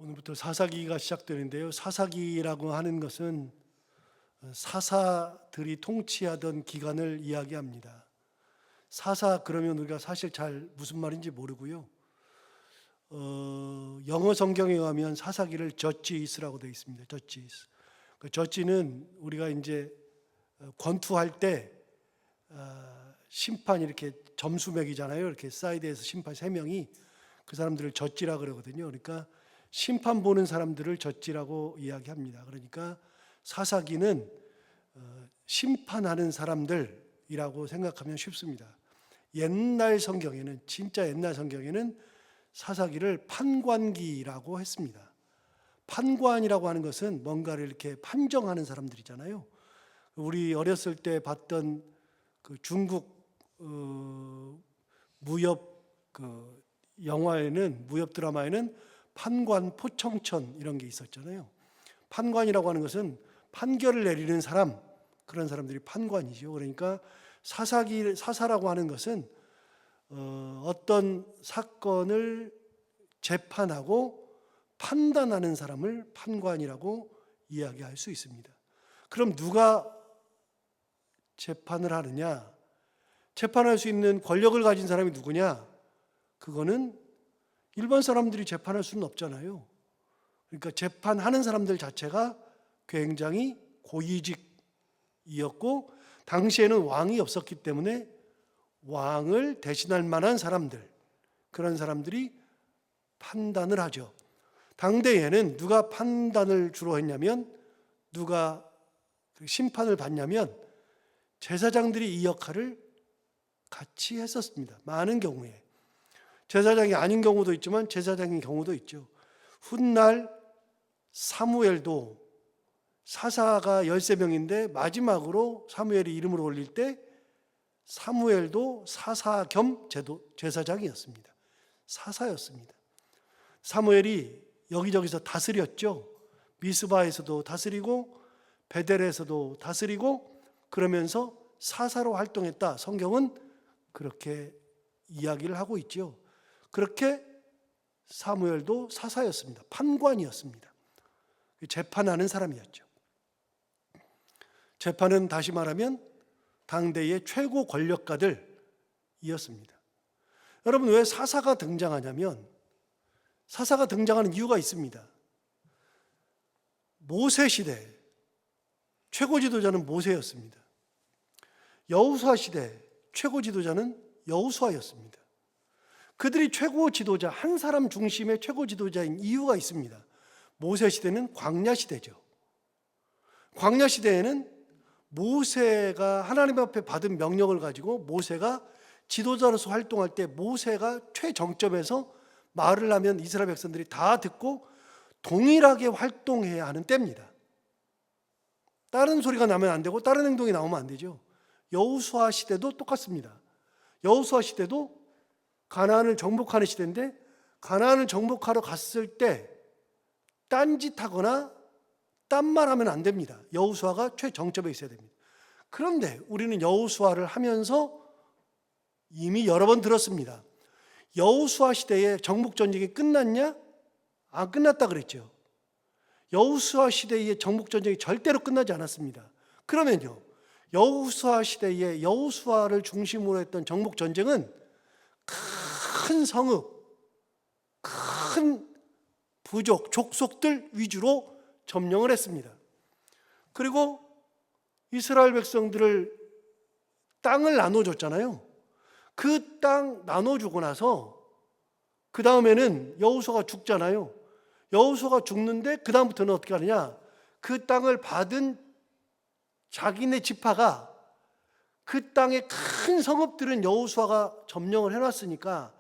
오늘부터 사사기가 시작되는데요. 사사기라고 하는 것은 사사들이 통치하던 기간을 이야기합니다. 사사 그러면 우리가 사실 잘 무슨 말인지 모르고요. 영어 성경에 의하면 사사기를 저지스라고 되어 있습니다. 저지스. 그 저지는 우리가 이제 권투할 때 심판 이렇게 점수 매기잖아요. 이렇게 사이드에서 심판 3명이 그 사람들을 저지라 그러거든요. 그러니까 심판 보는 사람들을 젖지라고 이야기합니다. 그러니까 사사기는 심판하는 사람들이라고 생각하면 쉽습니다. 옛날 성경에는, 진짜 옛날 성경에는 사사기를 판관기라고 했습니다. 판관이라고 하는 것은 뭔가를 이렇게 판정하는 사람들이잖아요. 우리 어렸을 때 봤던 그 중국 무협 영화에는, 무협 드라마에는 판관, 포청천 이런 게 있었잖아요. 판관이라고 하는 것은 판결을 내리는 사람, 그런 사람들이 판관이죠. 그러니까 사사라고 하는 것은 어떤 사건을 재판하고 판단하는 사람을 판관이라고 이야기할 수 있습니다. 그럼 누가 재판을 하느냐? 재판할 수 있는 권력을 가진 사람이 누구냐? 그거는 일반 사람들이 재판할 수는 없잖아요. 그러니까 재판하는 사람들 자체가 굉장히 고위직이었고, 당시에는 왕이 없었기 때문에 왕을 대신할 만한 사람들, 그런 사람들이 판단을 하죠. 당대에는 누가 판단을 주로 했냐면, 누가 심판을 받냐면 제사장들이 이 역할을 같이 했었습니다. 많은 경우에. 제사장이 아닌 경우도 있지만 제사장인 경우도 있죠. 훗날 사무엘도 사사가 13명인데 마지막으로 사무엘이 이름을 올릴 때 사무엘도 사사 겸 제사장이었습니다. 사사였습니다. 사무엘이 여기저기서 다스렸죠. 미스바에서도 다스리고 베델에서도 다스리고 그러면서 사사로 활동했다. 성경은 그렇게 이야기를 하고 있죠. 그렇게 사무엘도 사사였습니다. 판관이었습니다. 재판하는 사람이었죠. 재판은 다시 말하면 당대의 최고 권력가들이었습니다. 여러분, 왜 사사가 등장하냐면, 사사가 등장하는 이유가 있습니다. 모세 시대 최고 지도자는 모세였습니다. 여호수아 시대 최고 지도자는 여호수아였습니다. 그들이 최고 지도자, 한 사람 중심의 최고 지도자인 이유가 있습니다. 모세 시대는 광야 시대죠. 광야 시대에는 모세가 하나님 앞에 받은 명령을 가지고 모세가 지도자로서 활동할 때 모세가 최정점에서 말을 하면 이스라엘 백성들이 다 듣고 동일하게 활동해야 하는 때입니다. 다른 소리가 나면 안 되고 다른 행동이 나오면 안 되죠. 여호수아 시대도 똑같습니다. 여호수아 시대도 가나안을 정복하는 시대인데, 가나안을 정복하러 갔을 때 딴짓하거나 딴말하면 안 됩니다. 여호수아가 최정점에 있어야 됩니다. 그런데 우리는 여호수아를 하면서 이미 여러 번 들었습니다. 여호수아 시대의 정복 전쟁이 끝났냐? 안 끝났다 그랬죠. 여호수아 시대의 정복 전쟁이 절대로 끝나지 않았습니다. 그러면요, 여호수아 시대의 여호수아를 중심으로 했던 정복 전쟁은 큰 성읍, 큰 부족, 족속들 위주로 점령을 했습니다. 그리고 이스라엘 백성들을 땅을 나눠줬잖아요. 그 땅 나눠주고 나서 그 다음에는 여호수아가 죽잖아요. 여호수아가 죽는데 그 다음부터는 어떻게 하느냐? 그 땅을 받은 자기네 지파가, 그 땅의 큰 성읍들은 여호수아가 점령을 해놨으니까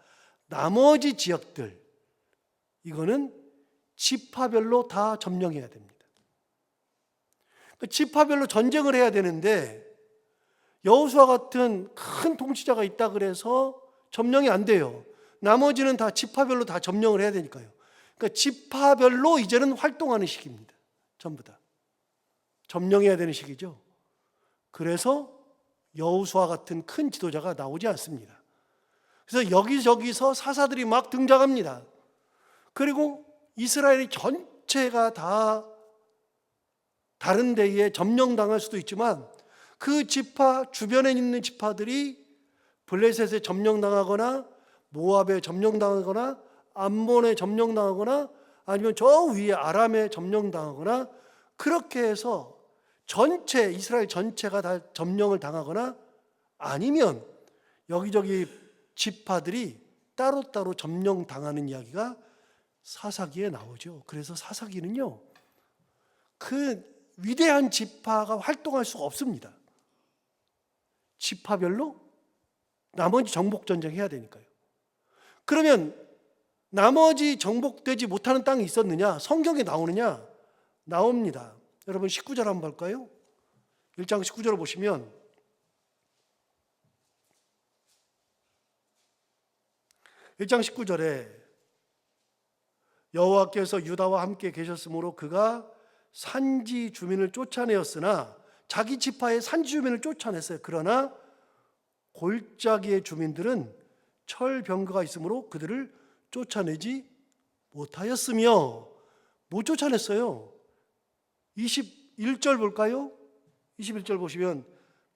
나머지 지역들, 이거는 지파별로 다 점령해야 됩니다. 지파별로 전쟁을 해야 되는데 여호수아 같은 큰 통치자가 있다 그래서 점령이 안 돼요. 나머지는 다 지파별로 다 점령을 해야 되니까요. 그러니까 지파별로 이제는 활동하는 시기입니다. 전부 다 점령해야 되는 시기죠. 그래서 여호수아 같은 큰 지도자가 나오지 않습니다. 그래서 여기저기서 사사들이 막 등장합니다. 그리고 이스라엘이 전체가 다 다른 데에 점령당할 수도 있지만 그 지파 주변에 있는 지파들이 블레셋에 점령당하거나 모압에 점령당하거나 암몬에 점령당하거나 아니면 저 위에 아람에 점령당하거나 그렇게 해서 전체 이스라엘 전체가 다 점령을 당하거나 아니면 여기저기 지파들이 따로따로 점령당하는 이야기가 사사기에 나오죠. 그래서 사사기는요, 그 위대한 지파가 활동할 수가 없습니다. 지파별로 나머지 정복전쟁 해야 되니까요. 그러면 나머지 정복되지 못하는 땅이 있었느냐? 성경에 나오느냐? 나옵니다. 여러분 19절 한번 볼까요? 1장 19절을 보시면 (1장 19절에) 여호와께서 유다와 함께 계셨으므로 그가 산지 주민을 쫓아내었으나 자기 지파의 산지 주민을 쫓아냈어요. 그러나 골짜기의 주민들은 철병거가 있으므로 그들을 쫓아내지 못하였으며, 못 쫓아냈어요. 21절 볼까요? 21절 보시면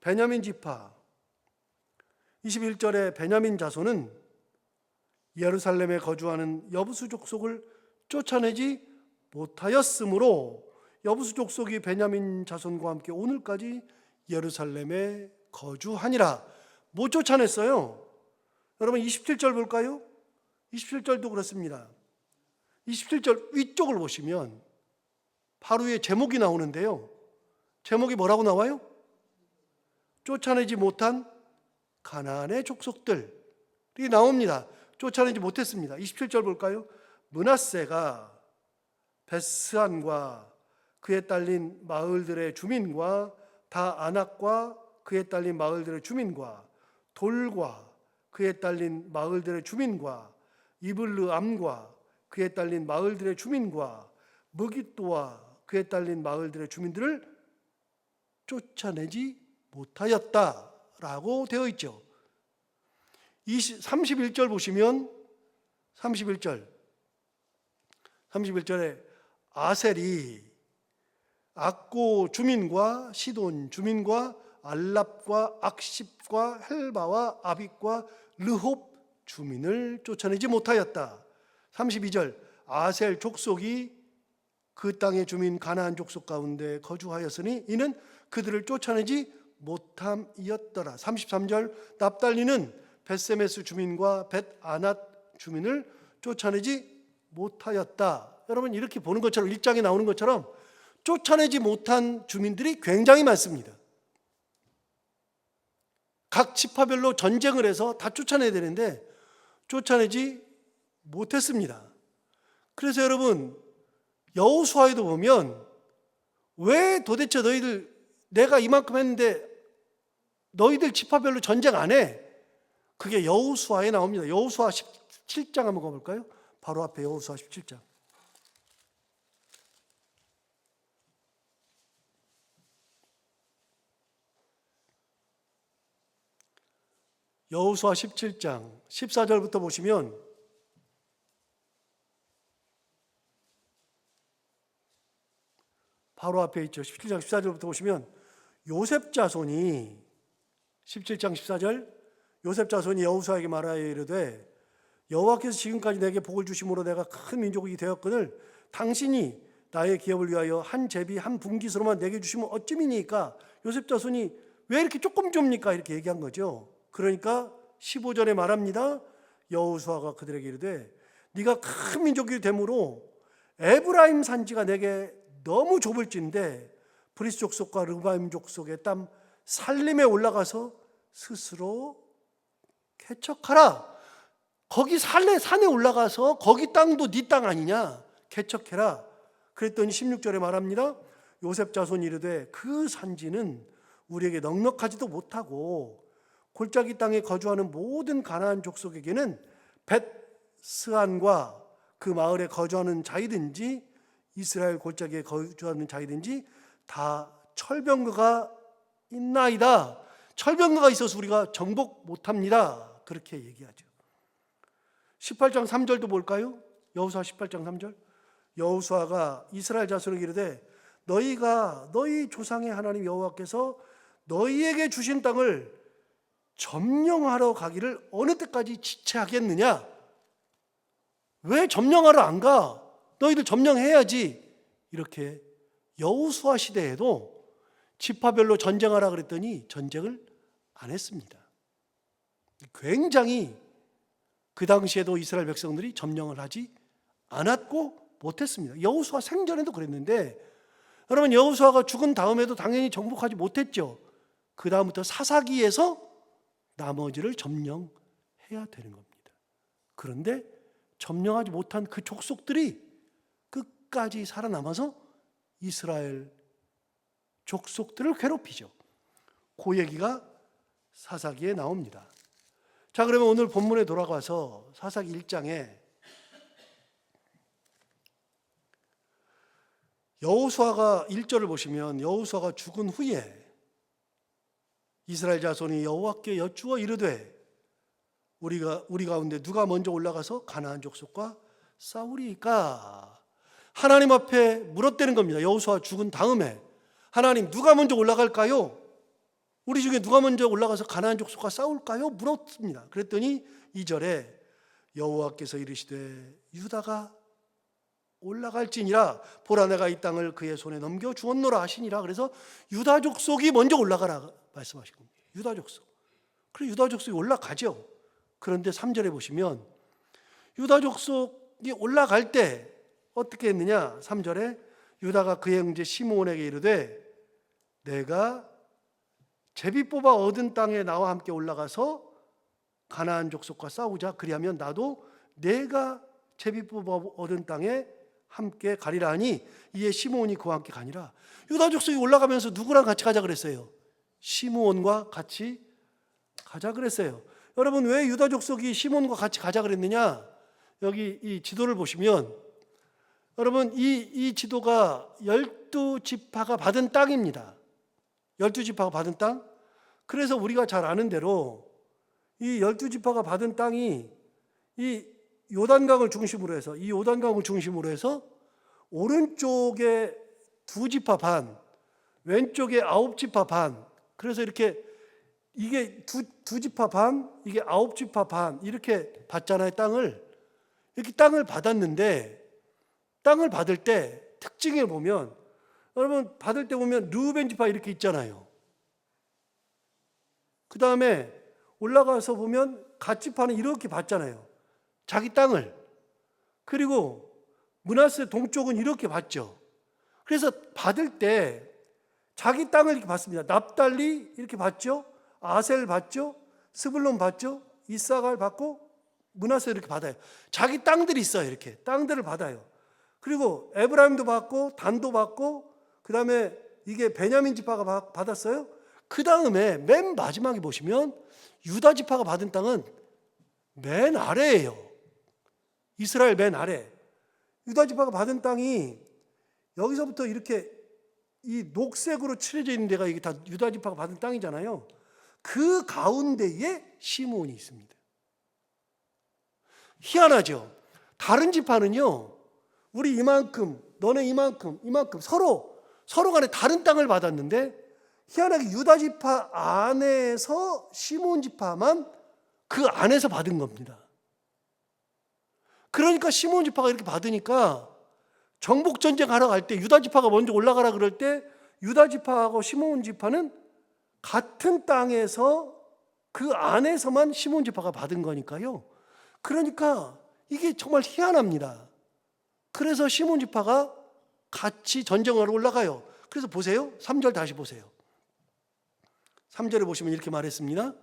베냐민 지파 21절에 베냐민 자손은 예루살렘에 거주하는 여부수 족속을 쫓아내지 못하였으므로 여부수 족속이 베냐민 자손과 함께 오늘까지 예루살렘에 거주하니라. 못 쫓아냈어요. 여러분 27절 볼까요? 27절도 그렇습니다. 27절 위쪽을 보시면 바로 위에 제목이 나오는데요. 제목이 뭐라고 나와요? 쫓아내지 못한 가나안의 족속들이 나옵니다. 쫓아내지 못했습니다. 27절 볼까요? 므낫세가 벳스안과 그에 딸린 마을들의 주민과 다아낙과 그에 딸린 마을들의 주민과 돌과 그에 딸린 마을들의 주민과 이블르암과 그에 딸린 마을들의 주민과 무깃도와 그에 딸린 마을들의 주민들을 쫓아내지 못하였다라고 되어 있죠. 31절 보시면 31절에 아셀이 악고 주민과 시돈 주민과 알랍과 악십과 헬바와 아빅과 르홉 주민을 쫓아내지 못하였다. 32절 아셀 족속이 그 땅의 주민 가나안 족속 가운데 거주하였으니 이는 그들을 쫓아내지 못함이었더라. 33절 납달리는 벳세메스 주민과 벳아낫 주민을 쫓아내지 못하였다. 여러분 이렇게 보는 것처럼 1장에 나오는 것처럼 쫓아내지 못한 주민들이 굉장히 많습니다. 각 지파별로 전쟁을 해서 다 쫓아내야 되는데 쫓아내지 못했습니다. 그래서 여러분 여호수아에도 보면 왜 도대체 너희들 내가 이만큼 했는데 너희들 지파별로 전쟁 안 해? 그게 여호수아에 나옵니다. 여호수아 17장 한번 가볼까요? 바로 앞에 여호수아 17장. 여호수아 17장 14절부터 보시면 바로 앞에 있죠. 17장 14절부터 보시면 요셉 자손이 17장 14절 요셉 자손이 여호수아에게 말하여 이르되 여호와께서 지금까지 내게 복을 주심으로 내가 큰 민족이 되었거늘 당신이 나의 기업을 위하여 한 제비 한 분깃으로만 내게 주시면 어찌미니까. 요셉 자손이 왜 이렇게 조금 줍니까? 이렇게 얘기한 거죠. 그러니까 15절에 말합니다. 여호수아가 그들에게 이르되 네가 큰 민족이 되므로 에브라임 산지가 내게 너무 좁을진데 브리스 족속과 르바임 족속의 땅 살림에 올라가서 스스로 개척하라. 거기 산에 올라가서 거기 땅도 네 땅 아니냐? 개척해라. 그랬더니 16절에 말합니다. 요셉 자손이 이르되 그 산지는 우리에게 넉넉하지도 못하고 골짜기 땅에 거주하는 모든 가나안 족속에게는 벳스안과 그 마을에 거주하는 자이든지 이스라엘 골짜기에 거주하는 자이든지 다 철병거가 있나이다. 철병거가 있어서 우리가 정복 못합니다. 그렇게 얘기하죠. 18장 3절도 볼까요? 여호수아 18장 3절. 여호수아가 이스라엘 자손에게 이르되 너희가 너희 조상의 하나님 여호와께서 너희에게 주신 땅을 점령하러 가기를 어느 때까지 지체하겠느냐? 왜 점령하러 안 가? 너희들 점령해야지. 이렇게 여호수아 시대에도 지파별로 전쟁하라 그랬더니 전쟁을 안 했습니다. 굉장히 그 당시에도 이스라엘 백성들이 점령을 하지 않았고 못했습니다. 여호수아 생전에도 그랬는데, 여러분, 여호수아가 죽은 다음에도 당연히 정복하지 못했죠. 그 다음부터 사사기에서 나머지를 점령해야 되는 겁니다. 그런데 점령하지 못한 그 족속들이 끝까지 살아남아서 이스라엘 족속들을 괴롭히죠. 그 얘기가 사사기에 나옵니다. 자, 그러면 오늘 본문에 돌아가서 사사기 1장에 여호수아가 1절을 보시면, 여호수아가 죽은 후에 이스라엘 자손이 여호와께 여쭈어 이르되 우리 가운데 누가 먼저 올라가서 가나안 족속과 싸우리까? 하나님 앞에 물었다는 겁니다. 여호수아 죽은 다음에 하나님, 누가 먼저 올라갈까요? 우리 중에 누가 먼저 올라가서 가나안 족속과 싸울까요? 물었습니다. 그랬더니 2절에 여호와께서 이르시되 유다가 올라갈지니라, 보라 내가 이 땅을 그의 손에 넘겨 주었노라 하시니라. 그래서 유다 족속이 먼저 올라가라 말씀하신 겁니다. 유다 족속. 그래, 유다 족속이 올라가죠. 그런데 3절에 보시면 유다 족속이 올라갈 때 어떻게 했느냐? 3절에 유다가 그의 형제 시므온에게 이르되 내가 제비 뽑아 얻은 땅에 나와 함께 올라가서 가나안 족속과 싸우자. 그리하면 나도 내가 제비 뽑아 얻은 땅에 함께 가리라 하니 이에 시므온이 그와 함께 가니라. 유다 족속이 올라가면서 누구랑 같이 가자 그랬어요? 시므온과 같이 가자 그랬어요. 여러분, 왜 유다 족속이 시므온과 같이 가자 그랬느냐? 여기 이 지도를 보시면 여러분, 이 지도가 12지파가 받은 땅입니다. 12지파가 받은 땅. 그래서 우리가 잘 아는 대로 이 12지파가 받은 땅이 이 요단강을 중심으로 해서, 이 요단강을 중심으로 해서 오른쪽에 2지파 반, 왼쪽에 9지파 반. 그래서 이렇게 이게 두 지파 반, 이게 9지파 반, 이렇게 받잖아요. 땅을. 이렇게 땅을 받았는데, 땅을 받을 때 특징을 보면, 여러분, 받을 때 보면 르우벤 지파 이렇게 있잖아요. 그 다음에 올라가서 보면 갓 지파는 이렇게 받잖아요. 자기 땅을. 그리고 므낫세 동쪽은 이렇게 받죠. 그래서 받을 때 자기 땅을 이렇게 받습니다. 납달리 이렇게 받죠. 아셀 받죠. 스불론 받죠. 이사갈 받고 므낫세 이렇게 받아요. 자기 땅들이 있어요. 이렇게 땅들을 받아요. 그리고 에브라임도 받고 단도 받고, 그 다음에 이게 베냐민 지파가 받았어요. 그 다음에 맨 마지막에 보시면 유다 지파가 받은 땅은 맨 아래예요. 이스라엘 맨 아래. 유다 지파가 받은 땅이 여기서부터 이렇게 이 녹색으로 칠해져 있는 데가 이게 다 유다 지파가 받은 땅이잖아요. 그 가운데에 시므온이 있습니다. 희한하죠. 다른 지파는요, 우리 이만큼, 너네 이만큼 서로 간에 다른 땅을 받았는데, 희한하게 유다 지파 안에서 시므온 지파만 그 안에서 받은 겁니다. 그러니까 시므온 지파가 이렇게 받으니까 정복 전쟁 하러 갈 때 유다 지파가 먼저 올라가라 그럴 때 유다 지파하고 시므온 지파는 같은 땅에서 그 안에서만 시므온 지파가 받은 거니까요. 그러니까 이게 정말 희한합니다. 그래서 시므온 지파가 같이 전쟁하러 올라가요. 그래서 보세요. 3절 다시 보세요. 3절에 보시면 이렇게 말했습니다.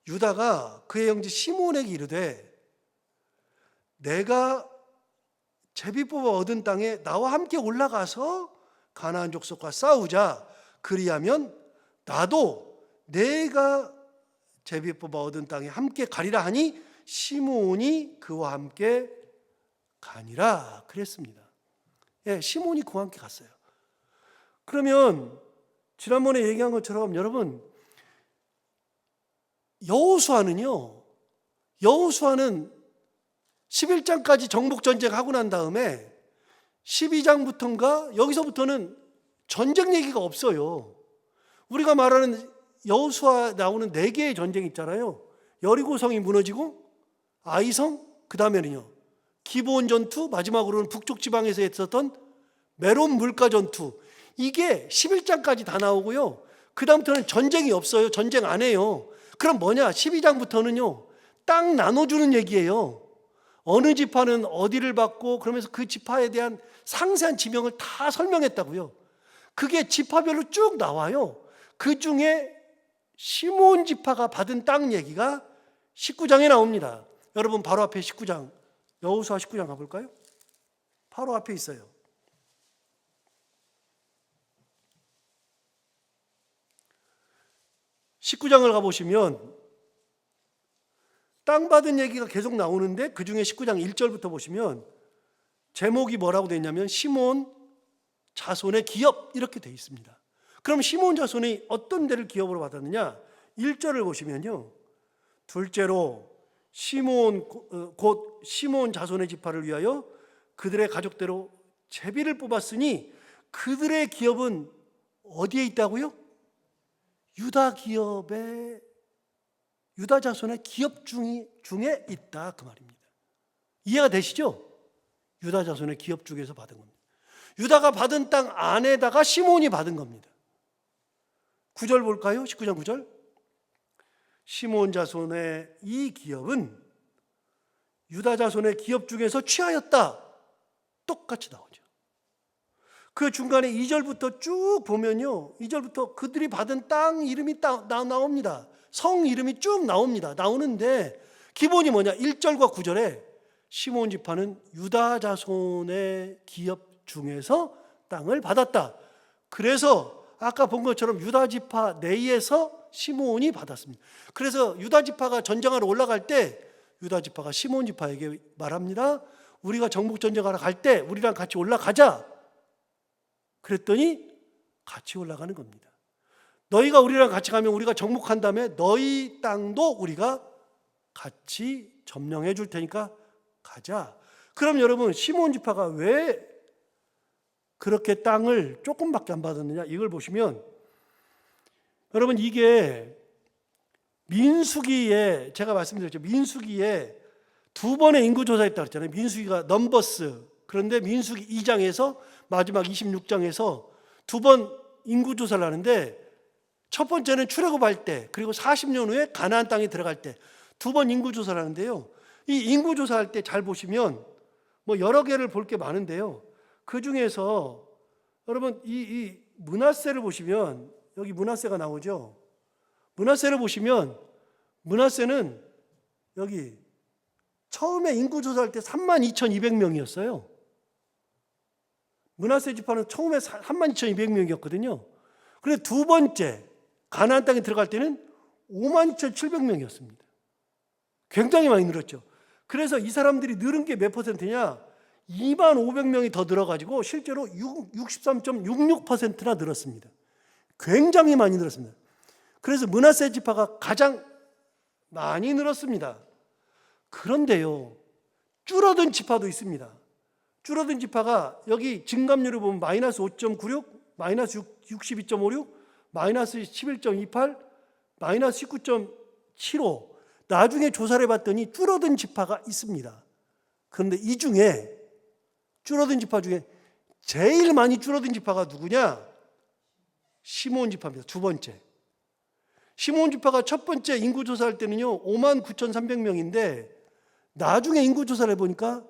유다가 그의 형제 시므온에게 이르되 내가 제비 뽑아 얻은 땅에 나와 함께 올라가서 가나안 족속과 싸우자. 그리하면 나도 내가 제비 뽑아 얻은 땅에 함께 가리라 하니 시므온이 그와 함께 가니라 그랬습니다. 예, 시므온이 그와 함께 갔어요. 그러면 지난번에 얘기한 것처럼 여러분, 여호수아는 11장까지 정복 전쟁하고 난 다음에 12장부터인가 여기서부터는 전쟁 얘기가 없어요. 우리가 말하는 여호수아 나오는 4개의 전쟁이 있잖아요. 여리고성이 무너지고 아이성, 그 다음에는요 기브온 전투, 마지막으로는 북쪽 지방에서 있었던 메론 물가 전투. 이게 11장까지 다 나오고요. 그 다음부터는 전쟁이 없어요. 전쟁 안 해요. 그럼 뭐냐? 12장부터는요 땅 나눠주는 얘기예요. 어느 지파는 어디를 받고, 그러면서 그 지파에 대한 상세한 지명을 다 설명했다고요. 그게 지파별로 쭉 나와요. 그 중에 시므온 지파가 받은 땅 얘기가 19장에 나옵니다. 여러분 바로 앞에 19장, 여호수아 19장 가볼까요? 바로 앞에 있어요. (19장을) 가보시면 땅 받은 얘기가 계속 나오는데 그 중에 19장 1절부터 보시면 제목이 뭐라고 되어 있냐면 시므온 자손의 기업, 이렇게 되어 있습니다. 그럼 시므온 자손이 어떤 데를 기업으로 받았느냐? 1절을 보시면요, 둘째로 시므온 곧 시므온 자손의 지파를 위하여 그들의 가족대로 제비를 뽑았으니 그들의 기업은 어디에 있다고요? 유다 기업의, 유다 자손의 기업 중에 있다, 그 말입니다. 이해가 되시죠? 유다 자손의 기업 중에서 받은 겁니다. 유다가 받은 땅 안에다가 시므온이 받은 겁니다. 9절 볼까요? 19장 9절. 시므온 자손의 이 기업은 유다 자손의 기업 중에서 취하였다. 똑같이 나오죠. 그 중간에 2절부터 쭉 보면요, 2절부터 그들이 받은 땅 이름이 나옵니다. 성 이름이 쭉 나오는데 기본이 뭐냐? 1절과 9절에 시므온 지파는 유다 자손의 기업 중에서 땅을 받았다. 그래서 아까 본 것처럼 유다 지파 내에서 시므온이 받았습니다. 그래서 유다 지파가 전쟁하러 올라갈 때 유다 지파가 시므온 지파에게 말합니다. 우리가 정복 전쟁하러 갈 때 우리랑 같이 올라가자. 그랬더니 같이 올라가는 겁니다. 너희가 우리랑 같이 가면 우리가 정복한 다음에 너희 땅도 우리가 같이 점령해 줄 테니까 가자. 그럼 여러분, 시므온 지파가 왜 그렇게 땅을 조금밖에 안 받았느냐? 이걸 보시면 여러분, 이게 민수기에, 제가 말씀드렸죠, 민수기에 2번의 인구조사 했다고 했잖아요. 민수기가 넘버스. 그런데 민수기 2장에서 마지막 26장에서 2번 인구조사를 하는데, 첫 번째는 출애굽할 때, 그리고 40년 후에 가나안 땅에 들어갈 때 2번 인구조사를 하는데요, 이 인구조사할 때 잘 보시면 뭐 여러 개를 볼 게 많은데요, 그 중에서 여러분 이 므낫세를 보시면, 여기 므낫세가 나오죠. 므낫세를 보시면 므낫세는 여기 처음에 인구조사할 때 32,200명이었어요. 므낫세 지파는 처음에 32,200명이었거든요. 그런데 두 번째 가나안 땅에 들어갈 때는 52,700명이었습니다. 굉장히 많이 늘었죠. 그래서 이 사람들이 늘은 게 몇 퍼센트냐? 25,000명이 더 늘어가지고 실제로 63.66%나 늘었습니다. 굉장히 많이 늘었습니다. 그래서 므낫세 지파가 가장 많이 늘었습니다. 그런데요, 줄어든 지파도 있습니다. 줄어든 지파가 여기 증감률을 보면 마이너스 5.96, 마이너스 62.56, 마이너스 11.28, 마이너스 19.75. 나중에 조사를 해봤더니 줄어든 지파가 있습니다. 그런데 이 중에 줄어든 지파 중에 제일 많이 줄어든 지파가 누구냐? 시므온 지파입니다. 두 번째. 시므온 지파가 첫 번째 인구조사할 때는요 59,300명인데 나중에 인구조사를 해보니까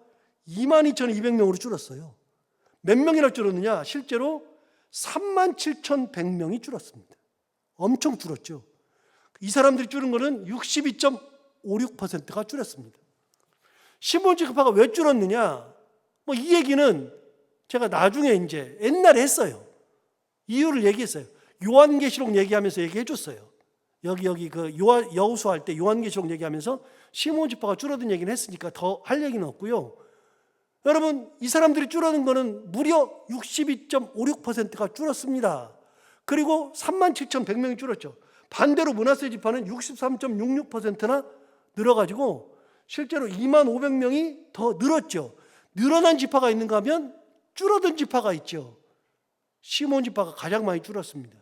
22,200명으로 줄었어요. 몇 명이나 줄었느냐? 실제로 37,100명이 줄었습니다. 엄청 줄었죠. 이 사람들이 줄은 거는 62.56%가 줄었습니다. 시므온 지파가 왜 줄었느냐? 뭐 이 얘기는 제가 나중에 이제 옛날에 했어요. 이유를 얘기했어요. 요한계시록 얘기하면서 얘기해 줬어요. 여기 그 여호수아 할 때 요한계시록 얘기하면서 시므온 지파가 줄어든 얘기는 했으니까 더 할 얘기는 없고요. 여러분, 이 사람들이 줄어든 거는 무려 62.56%가 줄었습니다. 그리고 37,100명이 줄었죠. 반대로 므낫세 지파는 63.66%나 늘어가지고 실제로 25,000명이 더 늘었죠. 늘어난 지파가 있는가 하면 줄어든 지파가 있죠. 시몬 지파가 가장 많이 줄었습니다.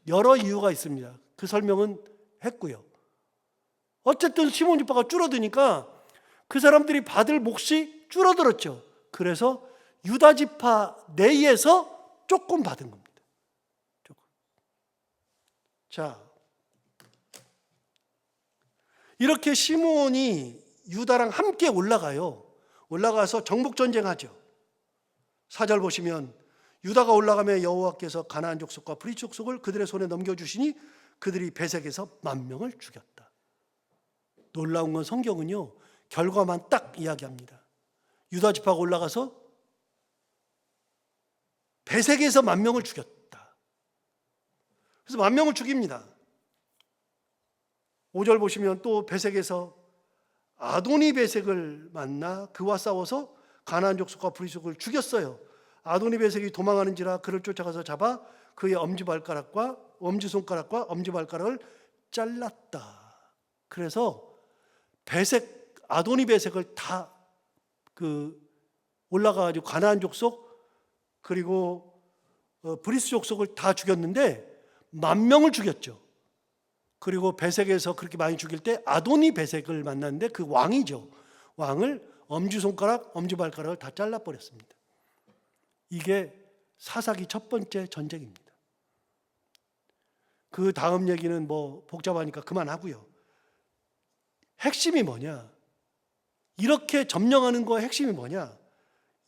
여러 이유가 있습니다. 그 설명은 했고요. 어쨌든 시몬 지파가 줄어드니까 그 사람들이 받을 몫이 줄어들었죠. 그래서 유다 지파 내에서 조금 받은 겁니다. 조금. 자, 이렇게 시몬이 유다랑 함께 올라가요. 올라가서 정복전쟁하죠. 4절 보시면 유다가 올라가며 여호와께서 가나안 족속과 브리스 족속을 그들의 손에 넘겨주시니 그들이 베색에서 10,000명을 죽였다. 놀라운 건 성경은요, 결과만 딱 이야기합니다. 유다 지파가 올라가서 베색에서 10,000명을 죽였다. 그래서 10,000명을 죽입니다. 5절 보시면 또 베색에서 아도니 베색을 만나 그와 싸워서 가나안 족속과 브리스 족속을 죽였어요. 아도니 베색이 도망하는지라 그를 쫓아가서 잡아 그의 엄지손가락과 엄지발가락을 잘랐다. 그래서 아도니 베색을 다 올라가가지고 가나안 족속 그리고 브리스 족속을 다 죽였는데 10,000명을 죽였죠. 그리고 베색에서 그렇게 많이 죽일 때 아도니 베색을 만났는데 그 왕이죠. 왕을 엄지손가락, 엄지발가락을 다 잘라버렸습니다. 이게 사사기 첫 번째 전쟁입니다. 그 다음 얘기는 뭐 복잡하니까 그만하고요. 핵심이 뭐냐? 이렇게 점령하는 거의 핵심이 뭐냐?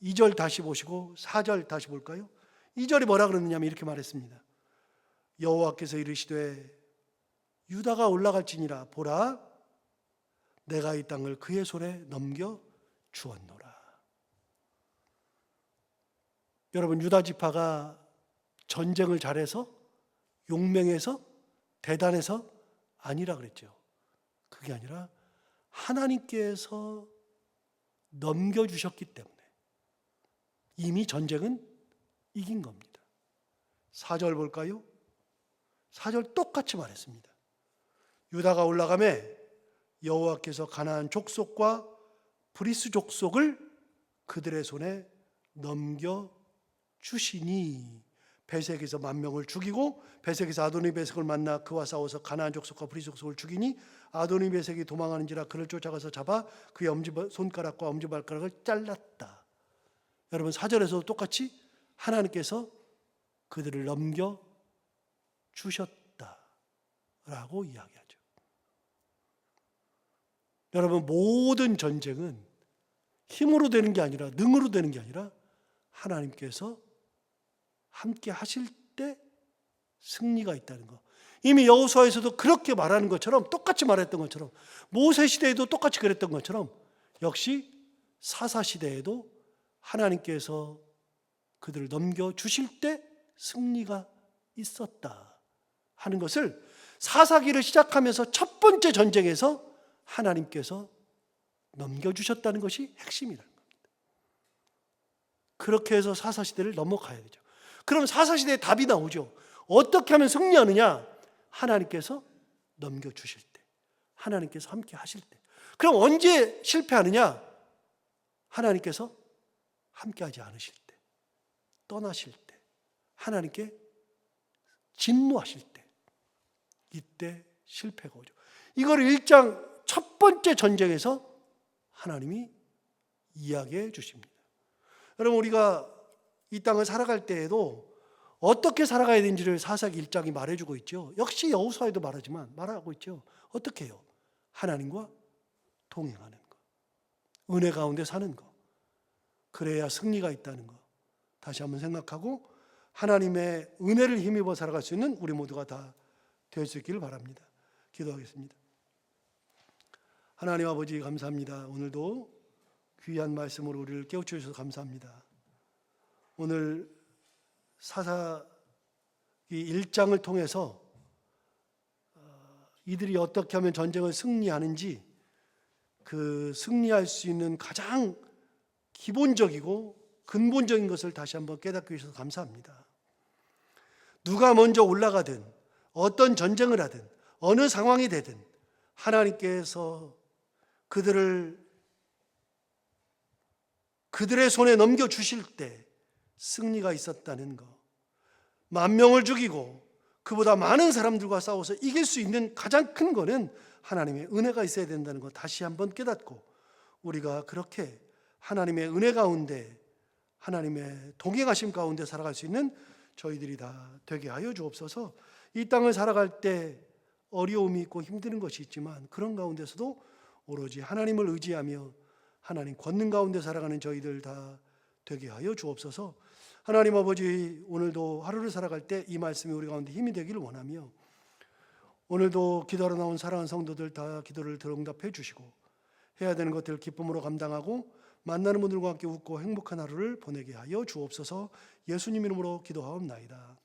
2절 다시 보시고 4절 다시 볼까요? 2절이 뭐라 그러느냐면 이렇게 말했습니다. 여호와께서 이르시되 유다가 올라갈지니라 보라 내가 이 땅을 그의 손에 넘겨 주었노라. 여러분, 유다 지파가 전쟁을 잘해서 용맹해서 대단해서 아니라 그랬죠. 그게 아니라 하나님께서 넘겨주셨기 때문에 이미 전쟁은 이긴 겁니다. 4절 볼까요? 4절 똑같이 말했습니다. 유다가 올라가매 여호와께서 가나안 족속과 브리스 족속을 그들의 손에 넘겨주시니 베색에서 10,000명을 죽이고 베색에서 아도니 베색을 만나 그와 싸워서 가나안 족속과 브리스 족속을 죽이니 아도니 베색이 도망하는지라 그를 쫓아가서 잡아 그의 엄지손가락과 엄지발가락을 잘랐다. 여러분, 4절에서도 똑같이 하나님께서 그들을 넘겨주셨다라고 이야기하죠. 여러분, 모든 전쟁은 힘으로 되는 게 아니라 능으로 되는 게 아니라 하나님께서 함께 하실 때 승리가 있다는 거. 이미 여호수아에서도 그렇게 말하는 것처럼 똑같이 말했던 것처럼 모세 시대에도 똑같이 그랬던 것처럼 역시 사사 시대에도 하나님께서 그들을 넘겨주실 때 승리가 있었다 하는 것을 사사기를 시작하면서 첫 번째 전쟁에서 하나님께서 넘겨주셨다는 것이 핵심이라는 겁니다. 그렇게 해서 사사시대를 넘어가야 되죠. 그럼 사사시대에 답이 나오죠. 어떻게 하면 승리하느냐? 하나님께서 넘겨주실 때, 하나님께서 함께 하실 때. 그럼 언제 실패하느냐? 하나님께서 함께 하지 않으실 때, 떠나실 때, 하나님께 진노하실 때, 이때 실패가 오죠. 이걸 1장 첫 번째 전쟁에서 하나님이 이야기해 주십니다. 여러분, 우리가 이 땅을 살아갈 때에도 어떻게 살아가야 되는지를 사사기 1장이 말해주고 있죠. 역시 여호수아에도 말하고 있죠. 어떻게 해요? 하나님과 동행하는 거, 은혜 가운데 사는 거, 그래야 승리가 있다는 거 다시 한번 생각하고 하나님의 은혜를 힘입어 살아갈 수 있는 우리 모두가 다 될 수 있기를 바랍니다. 기도하겠습니다. 하나님 아버지, 감사합니다. 오늘도 귀한 말씀으로 우리를 깨우쳐 주셔서 감사합니다. 오늘 사사기 1장을 통해서 이들이 어떻게 하면 전쟁을 승리하는지, 그 승리할 수 있는 가장 기본적이고 근본적인 것을 다시 한번 깨닫게 해주셔서 감사합니다. 누가 먼저 올라가든 어떤 전쟁을 하든 어느 상황이 되든 하나님께서 그들의 손에 넘겨주실 때 승리가 있었다는 것, 10,000명을 죽이고 그보다 많은 사람들과 싸워서 이길 수 있는 가장 큰 거는 하나님의 은혜가 있어야 된다는 것 다시 한번 깨닫고, 우리가 그렇게 하나님의 은혜 가운데, 하나님의 동행하심 가운데 살아갈 수 있는 저희들이 다 되게 하여 주옵소서. 이 땅을 살아갈 때 어려움이 있고 힘든 것이 있지만 그런 가운데서도 오로지 하나님을 의지하며 하나님 권능 가운데 살아가는 저희들 다 되게 하여 주옵소서. 하나님 아버지, 오늘도 하루를 살아갈 때 이 말씀이 우리 가운데 힘이 되기를 원하며, 오늘도 기도하러 나온 사랑하는 성도들 다 기도를 들응답해 주시고 해야 되는 것들을 기쁨으로 감당하고 만나는 분들과 함께 웃고 행복한 하루를 보내게 하여 주옵소서. 예수님 이름으로 기도하옵나이다.